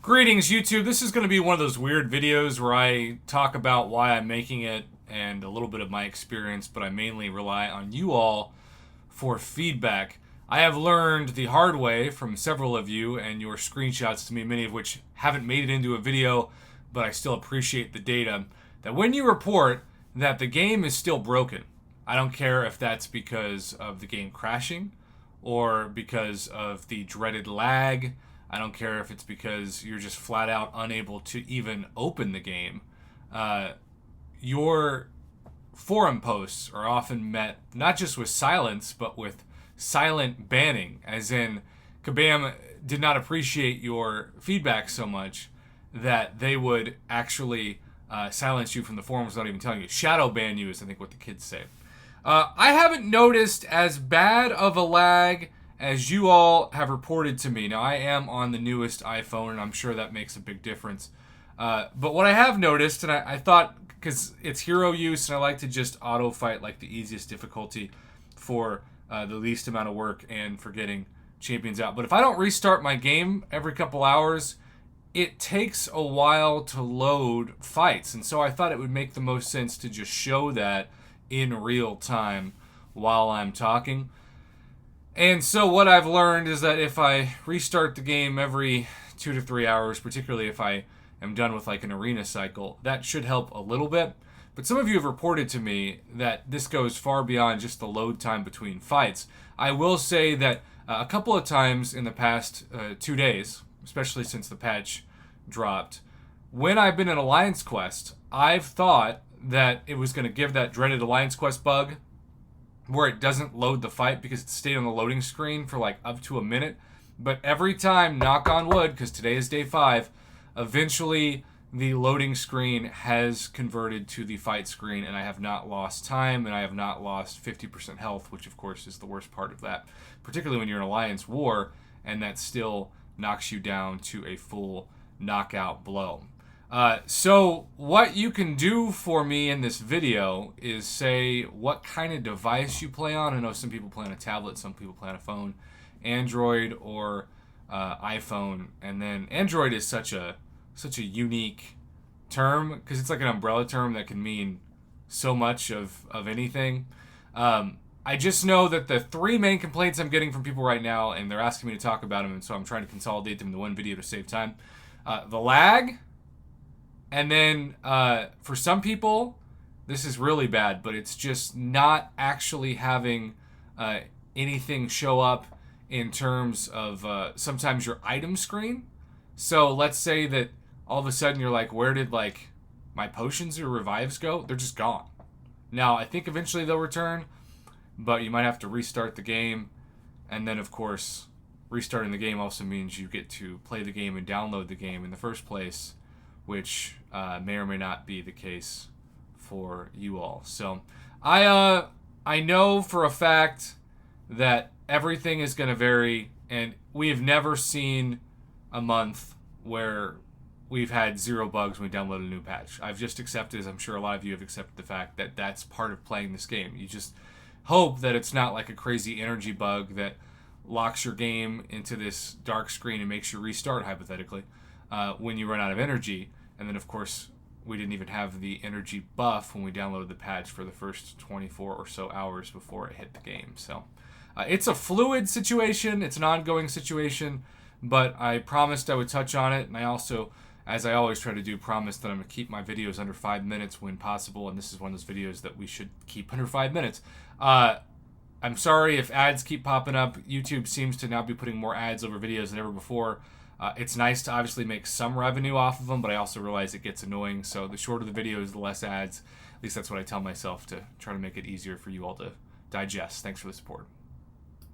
Greetings, YouTube. This is going to be one of those weird videos where I talk about why I'm making it and a little bit of my experience, but I mainly rely on you all for feedback. I have learned the hard way from several of you and your screenshots to me, many of which haven't made it into a video, but I still appreciate the data, that when you report that the game is still broken, I don't care if that's because of the game crashing or because of the dreaded lag. I don't care if it's because you're just flat out unable to even open the game. Your forum posts are often met not just with silence, but with silent banning, as in Kabam did not appreciate your feedback so much that they would actually silence you from the forums without even telling you. Shadow ban you is, I think, what the kids say. I haven't noticed as bad of a lag as you all have reported to me. Now, I am on the newest iPhone, and I'm sure that makes a big difference. But what I have noticed, and I thought, because it's hero use, and I like to just auto-fight like the easiest difficulty for the least amount of work and for getting champions out. But if I don't restart my game every couple hours, it takes a while to load fights. And so I thought it would make the most sense to just show that in real time while I'm talking. And so what I've learned is that if I restart the game every 2 to 3 hours, particularly if I am done with like an arena cycle, that should help a little bit. But some of you have reported to me that this goes far beyond just the load time between fights. I will say that a couple of times in the past 2 days, especially since the patch dropped, when I've been in Alliance Quest, I've thought that it was going to give that dreaded Alliance Quest bug where it doesn't load the fight because it stayed on the loading screen for like up to a minute. But every time, knock on wood, because today is day 5, eventually the loading screen has converted to the fight screen, and I have not lost time, and I have not lost 50% health, which of course is the worst part of that, particularly when you're in Alliance War, and that still knocks you down to a full knockout blow. So what you can do for me in this video is say what kind of device you play on. I know some people play on a tablet, some people play on a phone, Android or iPhone. And then Android is such a unique term because it's like an umbrella term that can mean so much of anything. I just know that the 3 main complaints I'm getting from people right now, and they're asking me to talk about them, and so I'm trying to consolidate them into one video to save time. The lag. And then for some people, this is really bad, but it's just not actually having anything show up in terms of sometimes your item screen. So let's say that all of a sudden you're like, where did like my potions or revives go? They're just gone. Now, I think eventually they'll return, but you might have to restart the game. And then, of course, restarting the game also means you get to play the game and download the game in the first place, which may or may not be the case for you all. So I know for a fact that everything is going to vary, and we have never seen a month where we've had 0 bugs when we download a new patch. I've just accepted, as I'm sure a lot of you have accepted, the fact that that's part of playing this game. You just hope that it's not like a crazy energy bug that locks your game into this dark screen and makes you restart, hypothetically, when you run out of energy. And then, of course, we didn't even have the energy buff when we downloaded the patch for the first 24 or so hours before it hit the game. So it's a fluid situation. It's an ongoing situation. But I promised I would touch on it. And I also, as I always try to do, promise that I'm going to keep my videos under 5 minutes when possible. And this is one of those videos that we should keep under 5 minutes. I'm sorry if ads keep popping up. YouTube seems to now be putting more ads over videos than ever before. It's nice to obviously make some revenue off of them, but I also realize it gets annoying. So the shorter the videos, the less ads. At least that's what I tell myself to try to make it easier for you all to digest. Thanks for the support.